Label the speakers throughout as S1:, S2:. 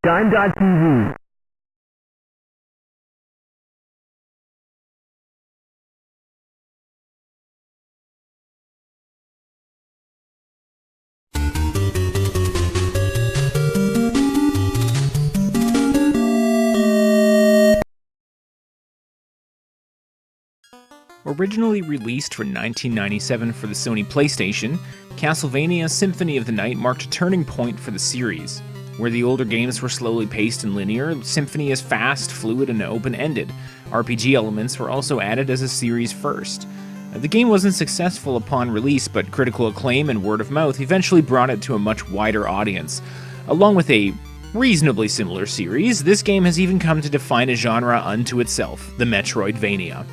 S1: Time.tv.
S2: Originally released for 1997 for the Sony PlayStation, Castlevania Symphony of the Night marked a turning point for the series. Where the older games were slowly paced and linear, Symphony is fast, fluid, and open-ended. RPG elements were also added as a series first. The game wasn't successful upon release, but critical acclaim and word of mouth eventually brought it to a much wider audience. Along with a reasonably similar series, this game has even come to define a genre unto itself, the Metroidvania.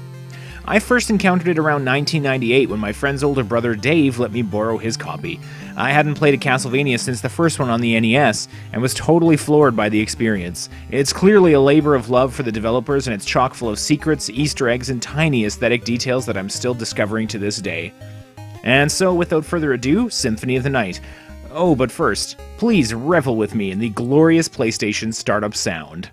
S2: I first encountered it around 1998 when my friend's older brother Dave let me borrow his copy. I hadn't played a Castlevania since the first one on the NES, and was totally floored by the experience. It's clearly a labor of love for the developers, and it's chock full of secrets, Easter eggs, and tiny aesthetic details that I'm still discovering to this day. And so, without further ado, Symphony of the Night. Oh, but first, please revel with me in the glorious PlayStation startup sound.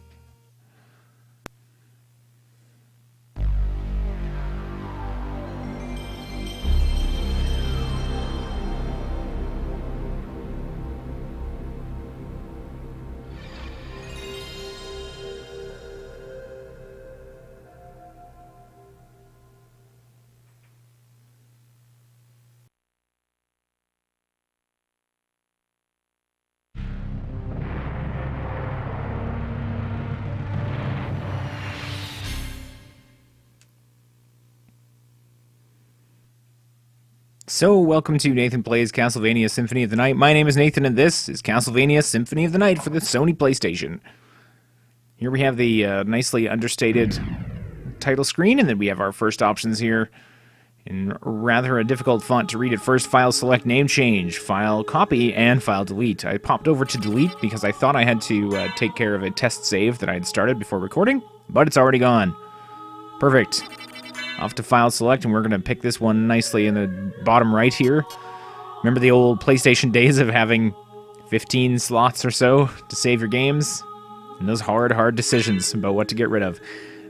S2: So, welcome to Nathan Plays Castlevania Symphony of the Night. My name is Nathan, and this is Castlevania Symphony of the Night for the Sony PlayStation. Here we have the nicely understated title screen, and then we have our first options here in rather a difficult font to read at first. File select, name change, file copy, and file delete. I popped over to delete because I thought I had to take care of a test save that I had started before recording, but it's already gone. Perfect. Off to file select, and we're going to pick this one nicely in the bottom right here. Remember the old PlayStation days of having 15 slots or so to save your games? And those hard decisions about what to get rid of.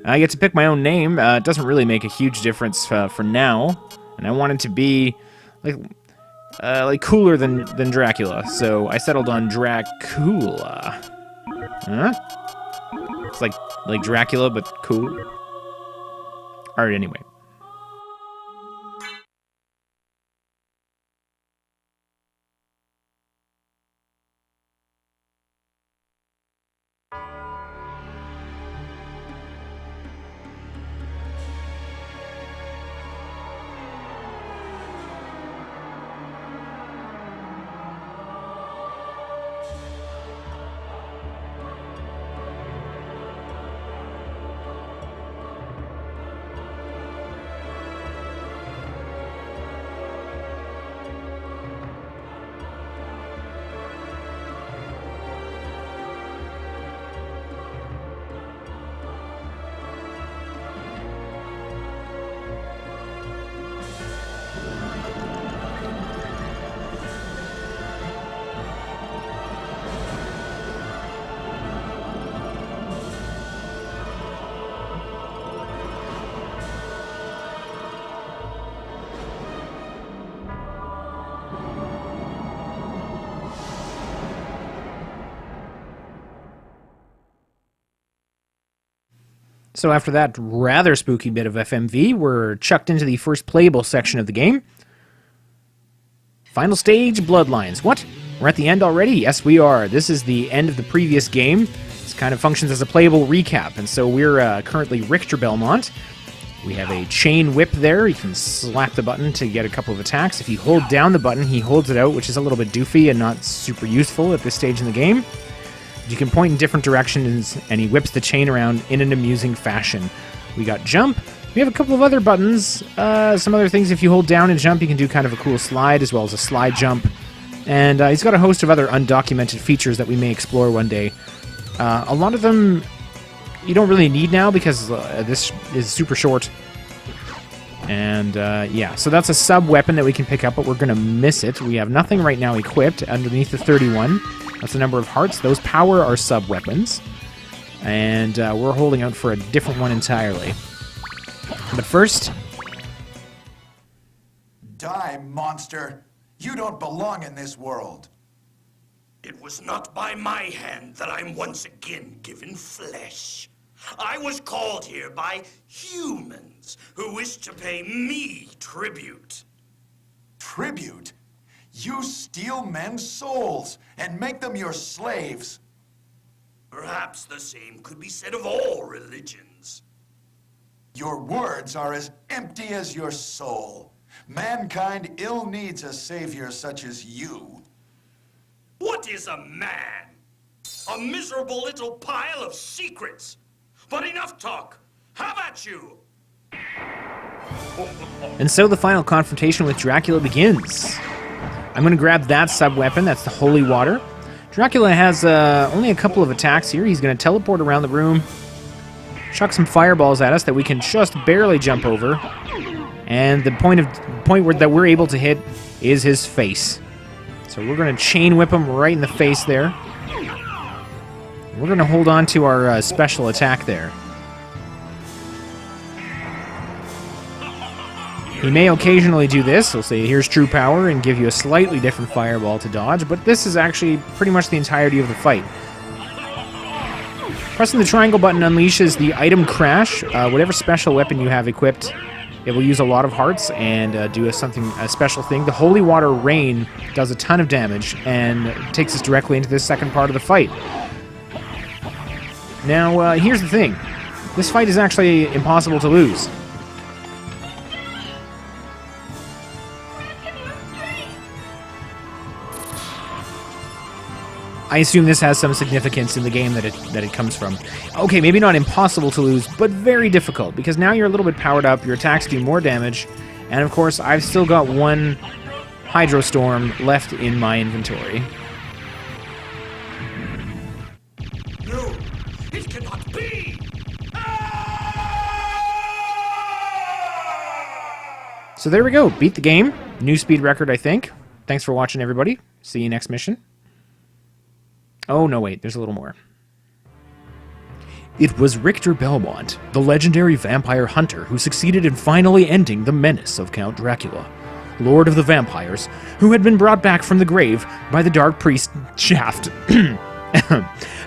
S2: I get to pick my own name. It doesn't really make a huge difference for now. And I want it to be like cooler than Dracula. So I settled on Dracula. Huh? It's like Dracula, but cool. Alright, anyway. So after that rather spooky bit of FMV, we're chucked into the first playable section of the game. Final stage, Bloodlines. What? We're at the end already? Yes, we are. This is the end of the previous game. This kind of functions as a playable recap, and so we're currently Richter Belmont. We have a chain whip there. You can slap the button to get a couple of attacks. If you hold down the button, he holds it out, which is a little bit doofy and not super useful at this stage in the game. You can point in different directions, and he whips the chain around in an amusing fashion. We got jump. We have a couple of other buttons. Some other things, if you hold down and jump, you can do kind of a cool slide, as well as a slide jump. And he's got a host of other undocumented features that we may explore one day. A lot of them you don't really need now, because this is super short. And yeah, so that's a sub-weapon that we can pick up, but we're going to miss it. We have nothing right now equipped underneath the 31. That's the number of hearts. Those power our sub-weapons. And we're holding out for a different one entirely. But first...
S1: Die, monster! You don't belong in this world.
S3: It was not by my hand that I'm once again given flesh. I was called here by humans who wish to pay me tribute.
S1: Tribute? You steal men's souls and make them your slaves.
S3: Perhaps the same could be said of all religions.
S1: Your words are as empty as your soul. Mankind ill needs a savior such as you.
S3: What is a man? A miserable little pile of secrets. But enough talk. How about you?
S2: And so the final confrontation with Dracula begins. I'm going to grab that sub-weapon. That's the holy water. Dracula has only a couple of attacks here. He's going to teleport around the room, chuck some fireballs at us that we can just barely jump over. And the point that we're able to hit is his face. So we're going to chain whip him right in the face there. We're going to hold on to our special attack there. He may occasionally do this. He'll say, here's true power, and give you a slightly different fireball to dodge, but this is actually pretty much the entirety of the fight. Pressing the triangle button unleashes the item crash. Whatever special weapon you have equipped, it will use a lot of hearts and do a special thing. The Holy Water Rain does a ton of damage and takes us directly into this second part of the fight. Now, here's the thing. This fight is actually impossible to lose. I assume this has some significance in the game that it comes from. Okay, maybe not impossible to lose, but very difficult, because now you're a little bit powered up, your attacks do more damage, and of course, I've still got one Hydro Storm left in my inventory.
S3: No, it cannot be!
S2: So there we go, beat the game. New speed record, I think. Thanks for watching, everybody. See you next mission. Oh, no, wait, there's a little more. It was Richter Belmont, the legendary vampire hunter who succeeded in finally ending the menace of Count Dracula, Lord of the Vampires, who had been brought back from the grave by the Dark Priest Shaft.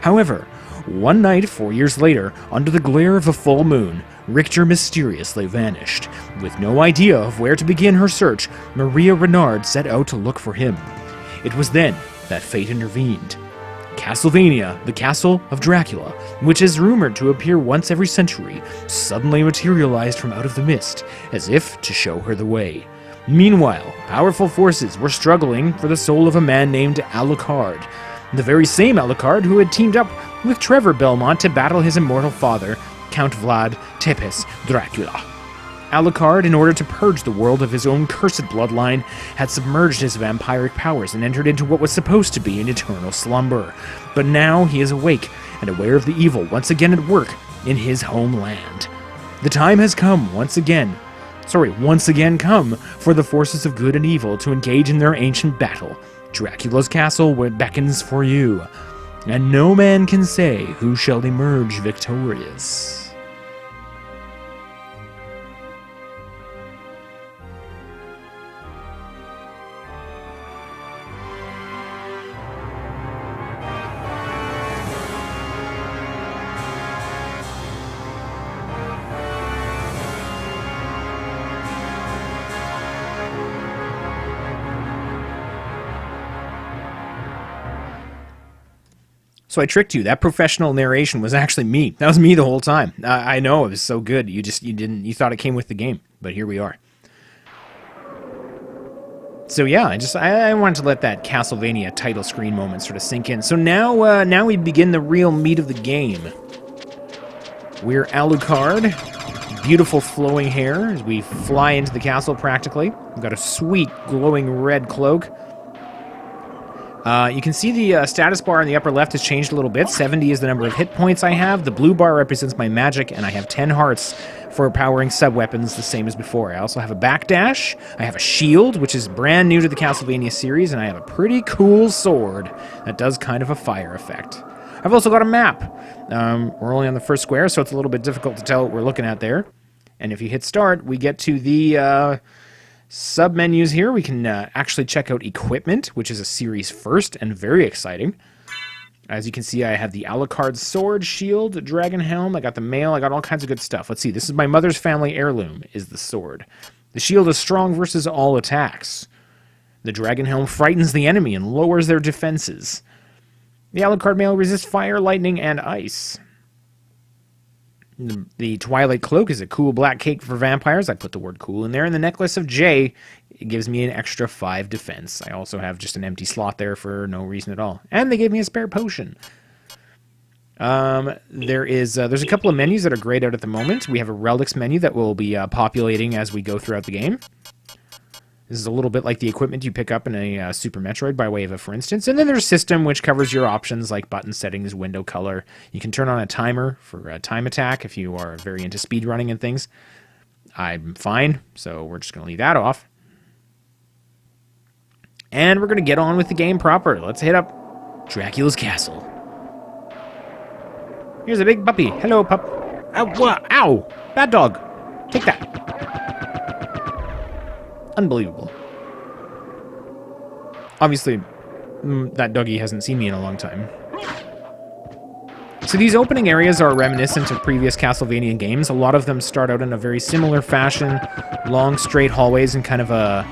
S2: However, one night 4 years later, under the glare of a full moon, Richter mysteriously vanished. With no idea of where to begin her search, Maria Renard set out to look for him. It was then that fate intervened. Castlevania, the Castle of Dracula, which is rumored to appear once every century, suddenly materialized from out of the mist, as if to show her the way. Meanwhile, powerful forces were struggling for the soul of a man named Alucard, the very same Alucard who had teamed up with Trevor Belmont to battle his immortal father, Count Vlad Tepes Dracula. Alucard, in order to purge the world of his own cursed bloodline, had submerged his vampiric powers and entered into what was supposed to be an eternal slumber. But now he is awake and aware of the evil once again at work in his homeland. The time has come once again come for the forces of good and evil to engage in their ancient battle. Dracula's castle beckons for you, and no man can say who shall emerge victorious. So I tricked you. That professional narration was actually me. That was me the whole time. I know, it was so good. You you thought it came with the game, but here we are. So yeah, I wanted to let that Castlevania title screen moment sort of sink in. So now we begin the real meat of the game. We're Alucard. Beautiful flowing hair as we fly into the castle practically. We've got a sweet glowing red cloak. You can see the status bar in the upper left has changed a little bit. 70 is the number of hit points I have. The blue bar represents my magic, and I have 10 hearts, for powering sub-weapons the same as before. I also have a backdash, I have a shield, which is brand new to the Castlevania series, and I have a pretty cool sword that does kind of a fire effect. I've also got a map. We're only on the first square, so it's a little bit difficult to tell what we're looking at there. And if you hit start, we get to the sub-menus here. We can actually check out equipment, which is a series first and very exciting. As you can see, I have the Alucard sword, shield, dragon helm. I got the mail. I got all kinds of good stuff. Let's see. This is my mother's family heirloom, is the sword. The shield is strong versus all attacks. The dragon helm frightens the enemy and lowers their defenses. The Alucard mail resists fire, lightning, and ice. The Twilight Cloak is a cool black cape for vampires. I put the word cool in there. And the Necklace of J, it gives me an extra 5 defense. I also have just an empty slot there for no reason at all. And they gave me a spare potion. There's a couple of menus that are grayed out at the moment. We have a relics menu that will be populating as we go throughout the game. This is a little bit like the equipment you pick up in a Super Metroid by way of a for instance. And then there's system, which covers your options like button settings, window color. You can turn on a timer for a time attack if you are very into speed running and things. I'm fine, so we're just going to leave that off. And we're going to get on with the game proper. Let's hit up Dracula's castle. Here's a big puppy. Hello, pup. Ow, ow! Bad dog. Take that. Unbelievable. Obviously, that doggy hasn't seen me in a long time. So these opening areas are reminiscent of previous Castlevania games. A lot of them start out in a very similar fashion. Long, straight hallways and kind of a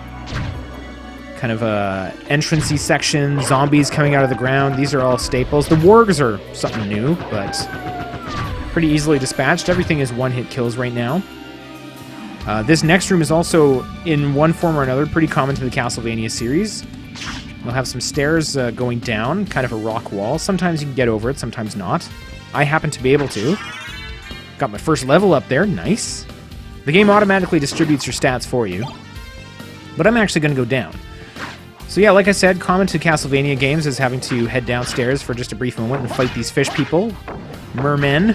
S2: entrance-y section. Zombies coming out of the ground. These are all staples. The wargs are something new, but pretty easily dispatched. Everything is one-hit kills right now. This next room is also, in one form or another, pretty common to the Castlevania series. We'll have some stairs going down, kind of a rock wall. Sometimes you can get over it, sometimes not. I happen to be able to. Got my first level up there, nice. The game automatically distributes your stats for you. But I'm actually going to go down. So yeah, like I said, common to Castlevania games is having to head downstairs for just a brief moment and fight these fish people. Mermen.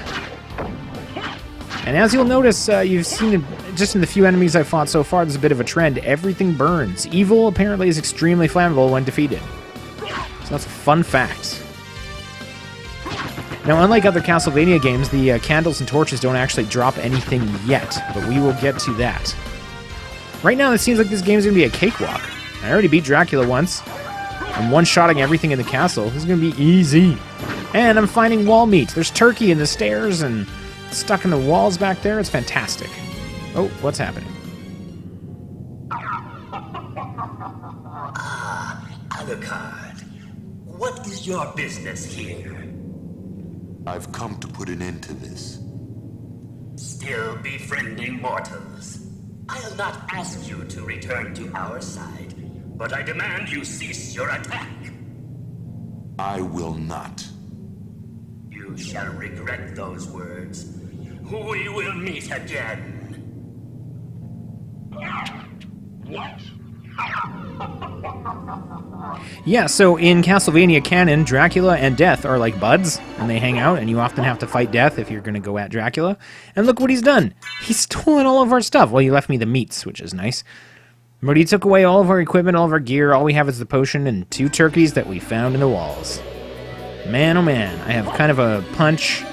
S2: And as you'll notice, you've seen it just in the few enemies I've fought so far, there's a bit of a trend. Everything burns. Evil apparently is extremely flammable when defeated. So that's a fun fact. Now, unlike other Castlevania games, the candles and torches don't actually drop anything yet, but we will get to that. Right now, it seems like this game's going to be a cakewalk. I already beat Dracula once. I'm one-shotting everything in the castle. This is going to be easy. And I'm finding wall meat. There's turkey in the stairs and stuck in the walls back there. It's fantastic. Oh, what's happening?
S3: Alucard, what is your business here?
S1: I've come to put an end to this.
S3: Still befriending mortals. I'll not ask you to return to our side, but I demand you cease your attack.
S1: I will not.
S3: You shall regret those words. We will meet again.
S2: Yeah, so in Castlevania canon, Dracula and Death are like buds, and they hang out, and you often have to fight Death if you're going to go at Dracula. And look what he's done. He's stolen all of our stuff. Well, he left me the meats, which is nice. But he took away all of our equipment, all of our gear. All we have is the potion and 2 turkeys that we found in the walls. Man, oh man, I have kind of a punch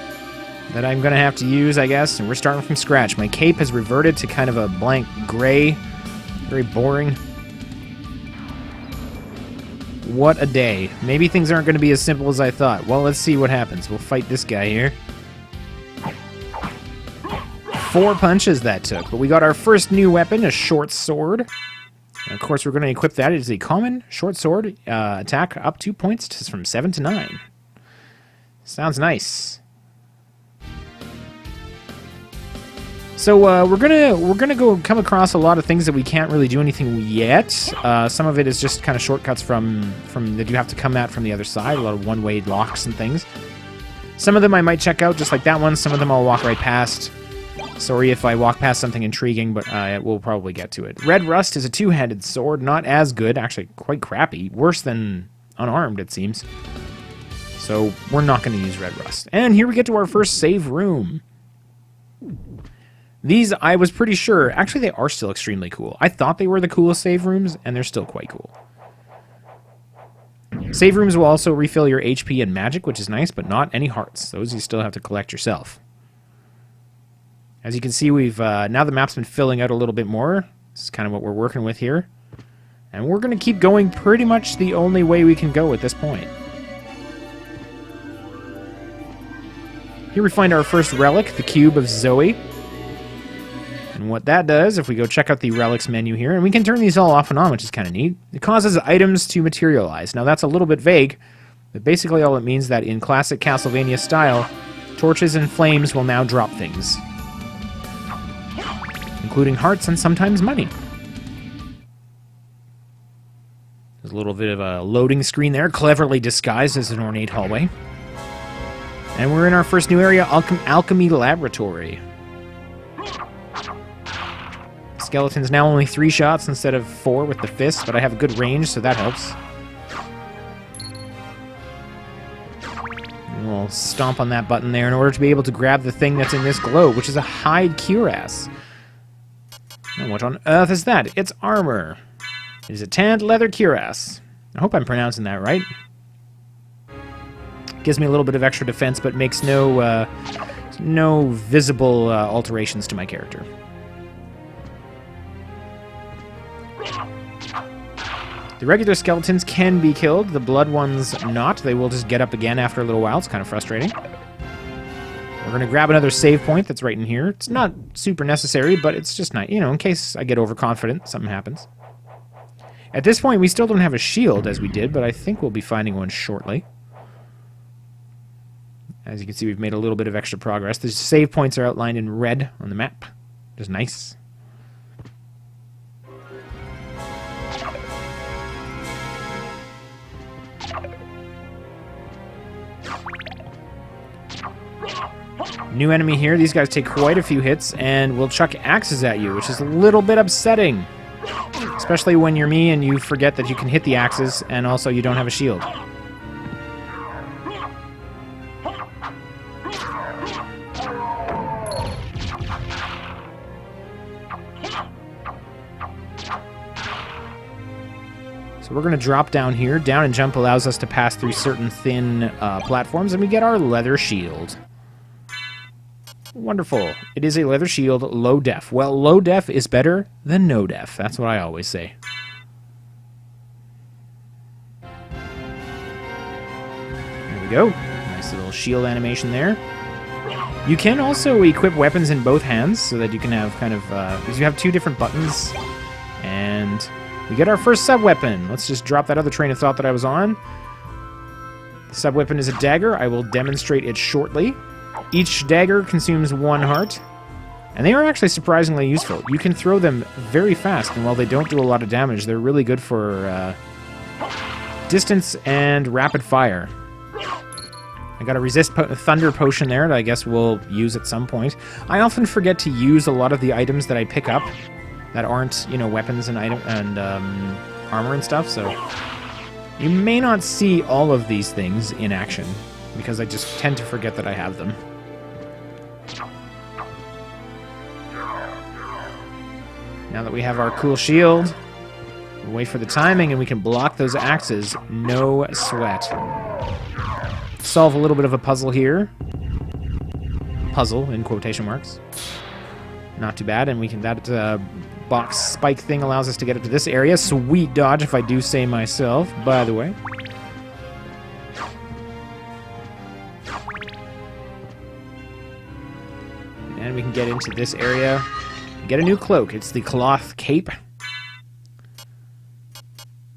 S2: that I'm going to have to use, I guess, and we're starting from scratch. My cape has reverted to kind of a blank gray. Very boring. What a day. Maybe things aren't going to be as simple as I thought. Well, let's see what happens. We'll fight this guy here. 4 punches that took, but we got our first new weapon, a short sword. And of course, we're going to equip that. It is a common short sword. Attack up 2 points from 7 to 9. Sounds nice. So we're gonna go come across a lot of things that we can't really do anything yet. Some of it is just kind of shortcuts from that you have to come at from the other side. A lot of one-way locks and things. Some of them I might check out, just like that one. Some of them I'll walk right past. Sorry if I walk past something intriguing, but we'll probably get to it. Red Rust is a 2-handed sword, not as good, actually quite crappy. Worse than unarmed, it seems. So we're not going to use Red Rust. And here we get to our first save room. These, I was pretty sure, actually they are still extremely cool. I thought they were the coolest save rooms, and they're still quite cool. Save rooms will also refill your HP and magic, which is nice, but not any hearts. Those you still have to collect yourself. As you can see, we've now the map's been filling out a little bit more. This is kind of what we're working with here. And we're going to keep going pretty much the only way we can go at this point. Here we find our first relic, the Cube of Zoe. And what that does, if we go check out the relics menu here, and we can turn these all off and on, which is kind of neat, it causes items to materialize. Now that's a little bit vague, but basically all it means that in classic Castlevania style, torches and flames will now drop things, including hearts and sometimes money. There's a little bit of a loading screen there, cleverly disguised as an ornate hallway. And we're in our first new area, Alchemy Laboratory. Skeleton's now only 3 shots instead of 4 with the fist, but I have a good range, so that helps. And we'll stomp on that button there in order to be able to grab the thing that's in this globe, which is a hide cuirass. And what on earth is that? It's armor. It is a tanned leather cuirass. I hope I'm pronouncing that right. Gives me a little bit of extra defense, but makes no visible alterations to my character. The regular skeletons can be killed. The blood ones not. They will just get up again after a little while. It's kind of frustrating. We're going to grab another save point that's right in here. It's not super necessary, but it's just not, in case I get overconfident, something happens. At this point, we still don't have a shield as we did, but I think we'll be finding one shortly. As you can see, we've made a little bit of extra progress. The save points are outlined in red on the map, which is nice. New enemy here. These guys take quite a few hits and will chuck axes at you, which is a little bit upsetting. Especially when you're me and you forget that you can hit the axes and also you don't have a shield. So we're going to drop down here. Down and jump allows us to pass through certain thin platforms, and we get our leather shield. Wonderful. It is a leather shield, low def. Well, low def is better than no def. That's what I always say. There we go. Nice little shield animation there. You can also equip weapons in both hands so that you can have kind of... because you have 2 different buttons. And we get our first sub-weapon. Let's just drop that other train of thought that I was on. The sub-weapon is a dagger. I will demonstrate it shortly. Each dagger consumes 1 heart, and they are actually surprisingly useful. You can throw them very fast, and while they don't do a lot of damage, they're really good for distance and rapid fire. I got a resist thunder potion there that I guess we'll use at some point. I often forget to use a lot of the items that I pick up that aren't, weapons and armor and stuff, so you may not see all of these things in action, because I just tend to forget that I have them. Now that we have our cool shield, we'll wait for the timing and we can block those axes. No sweat. Solve a little bit of a puzzle here. Puzzle, in quotation marks. Not too bad, and we can... That box spike thing allows us to get up to this area. Sweet dodge, if I do say myself, by the way. And we can get into this area. Get a new cloak. It's the cloth cape.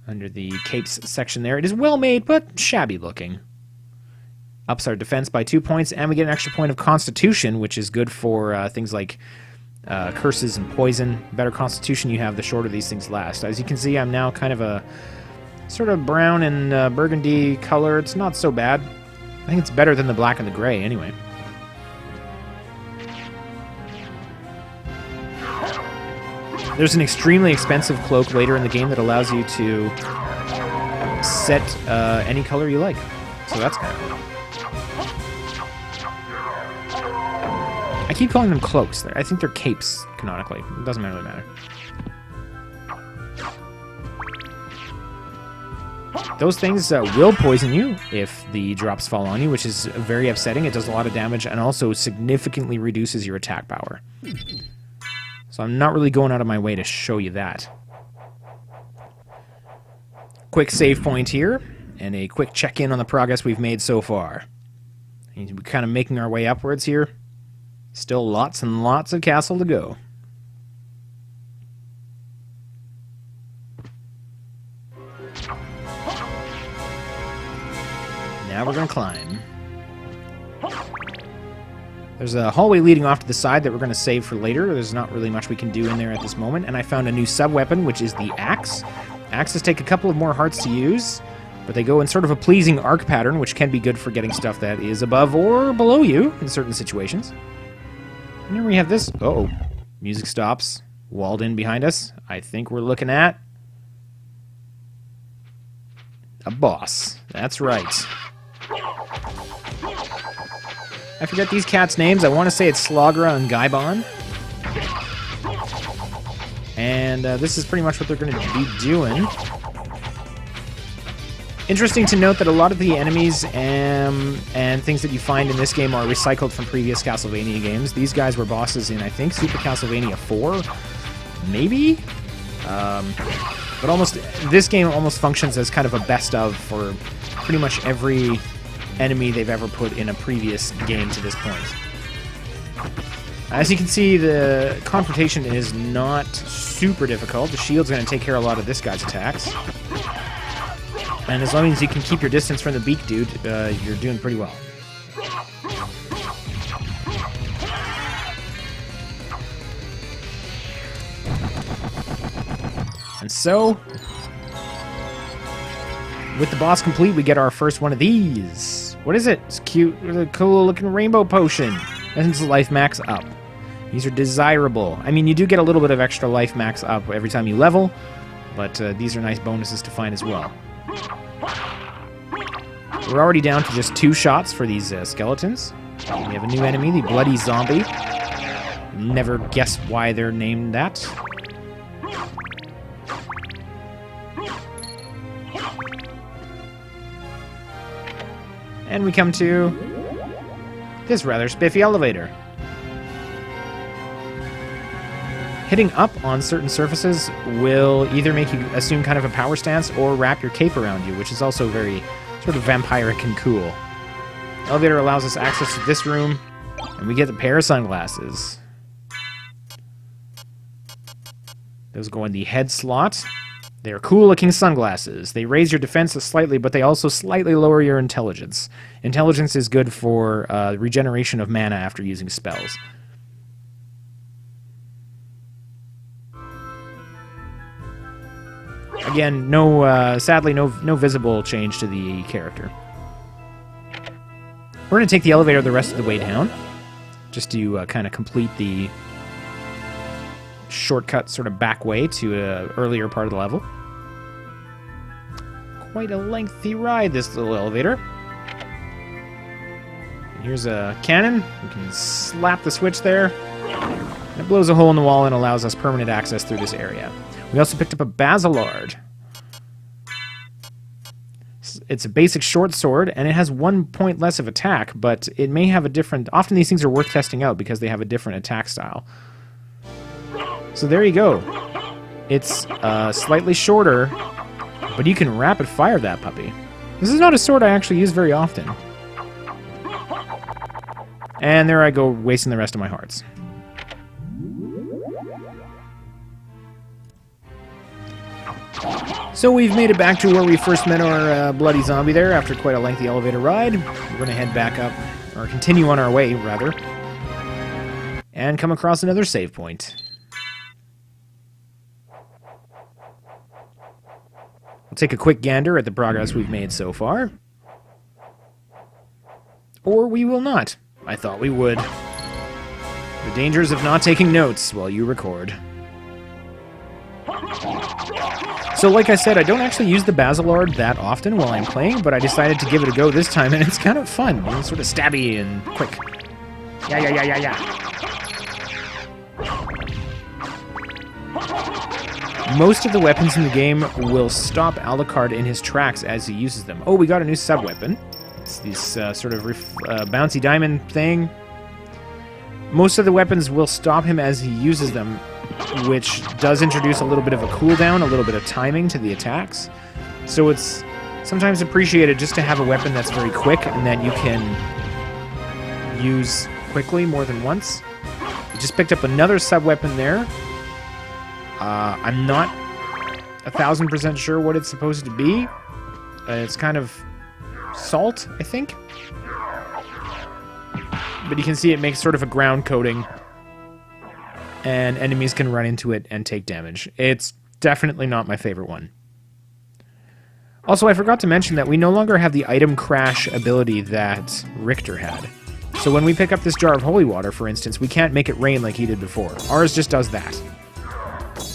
S2: Under the capes section there. It is well made, but shabby looking. Ups our defense by 2 points, and we get an extra point of constitution, which is good for things like curses and poison. The better constitution you have, the shorter these things last. As you can see, I'm now kind of a sort of brown and burgundy color. It's not so bad. I think it's better than the black and the gray, anyway. There's an extremely expensive cloak later in the game that allows you to set any color you like. So that's kind of cool. I keep calling them cloaks. I think they're capes, canonically. It doesn't really matter. Those things will poison you if the drops fall on you, which is very upsetting. It does a lot of damage and also significantly reduces your attack power. So I'm not really going out of my way to show you that. Quick save point here, and a quick check-in on the progress we've made so far. We're kind of making our way upwards here. Still lots and lots of castle to go. Now we're going to climb. There's a hallway leading off to the side that we're going to save for later. There's not really much we can do in there at this moment. And I found a new sub-weapon, which is the axe. Axes take a couple of more hearts to use, but they go in sort of a pleasing arc pattern, which can be good for getting stuff that is above or below you in certain situations. And then we have this. Uh-oh. Music stops. Walled in behind us. I think we're looking at a boss. That's right. I forget these cats' names. I want to say it's Slogra and Gaibon. And this is pretty much what they're going to be doing. Interesting to note that a lot of the enemies and things that you find in this game are recycled from previous Castlevania games. These guys were bosses in, I think, Super Castlevania 4, maybe? But almost this game almost functions as kind of a best of for pretty much every enemy they've ever put in a previous game to this point. As you can see, the confrontation is not super difficult. The shield's going to take care of a lot of this guy's attacks. And as long as you can keep your distance from the beak dude, you're doing pretty well. And so, with the boss complete, we get our first one of these. What is it? It's cute. It's a cool looking rainbow potion. And it's life max up. These are desirable. I mean, you do get a little bit of extra life max up every time you level, but these are nice bonuses to find as well. We're already down to just 2 shots for these skeletons. We have a new enemy, the Bloody Zombie. Never guess why they're named that. And we come to this rather spiffy elevator. Hitting up on certain surfaces will either make you assume kind of a power stance or wrap your cape around you, which is also very sort of vampiric and cool. The elevator allows us access to this room, and we get a pair of sunglasses. Those go in the head slot. They are cool-looking sunglasses. They raise your defenses slightly, but they also slightly lower your intelligence. Intelligence is good for regeneration of mana after using spells. Again, sadly, no visible change to the character. We're going to take the elevator the rest of the way down, just to kind of complete the shortcut sort of back way to an earlier part of the level. Quite a lengthy ride, this little elevator. And here's a cannon. We can slap the switch there. And it blows a hole in the wall and allows us permanent access through this area. We also picked up a Basilard. It's a basic short sword, and it has 1 point less of attack, but it may have a different... Often these things are worth testing out because they have a different attack style. So there you go. It's slightly shorter, but you can rapid fire that puppy. This is not a sword I actually use very often. And there I go, wasting the rest of my hearts. So we've made it back to where we first met our bloody zombie there after quite a lengthy elevator ride. We're going to head back up, or continue on our way, rather, and come across another save point. We'll take a quick gander at the progress we've made so far. Or we will not. I thought we would. The dangers of not taking notes while you record. So like I said, I don't actually use the Basilard that often while I'm playing, but I decided to give it a go this time, and it's kind of fun. It's sort of stabby and quick. Yeah. Most of the weapons in the game will stop Alucard in his tracks as he uses them. Oh, we got a new sub-weapon. It's this sort of bouncy diamond thing. Most of the weapons will stop him as he uses them, which does introduce a little bit of a cooldown, a little bit of timing to the attacks. So it's sometimes appreciated just to have a weapon that's very quick and that you can use quickly more than once. We just picked up another sub-weapon there. I'm not 1,000% sure what it's supposed to be. It's kind of salt, I think. But you can see it makes sort of a ground coating. And enemies can run into it and take damage. It's definitely not my favorite one. Also, I forgot to mention that we no longer have the item crash ability that Richter had. So when we pick up this jar of holy water, for instance, we can't make it rain like he did before. Ours just does that.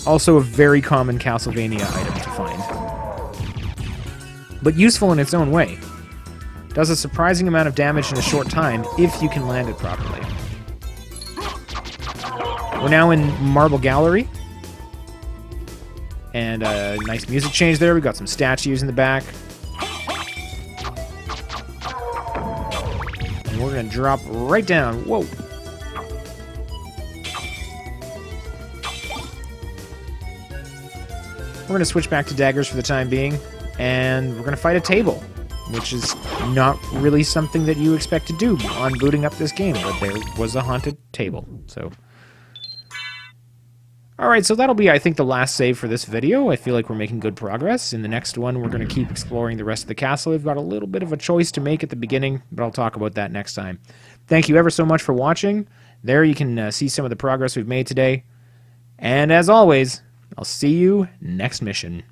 S2: Also a very common Castlevania item to find. But useful in its own way. Does a surprising amount of damage in a short time if you can land it properly. We're now in Marble Gallery. And a nice music change there. We got some statues in the back. And we're going to drop right down. Whoa. We're going to switch back to daggers for the time being, and we're going to fight a table, which is not really something that you expect to do on booting up this game, but there was a haunted table, so... Alright, so that'll be, I think, the last save for this video. I feel like we're making good progress. In the next one, we're going to keep exploring the rest of the castle. We've got a little bit of a choice to make at the beginning, but I'll talk about that next time. Thank you ever so much for watching. There you can see some of the progress we've made today. And as always... I'll see you next mission.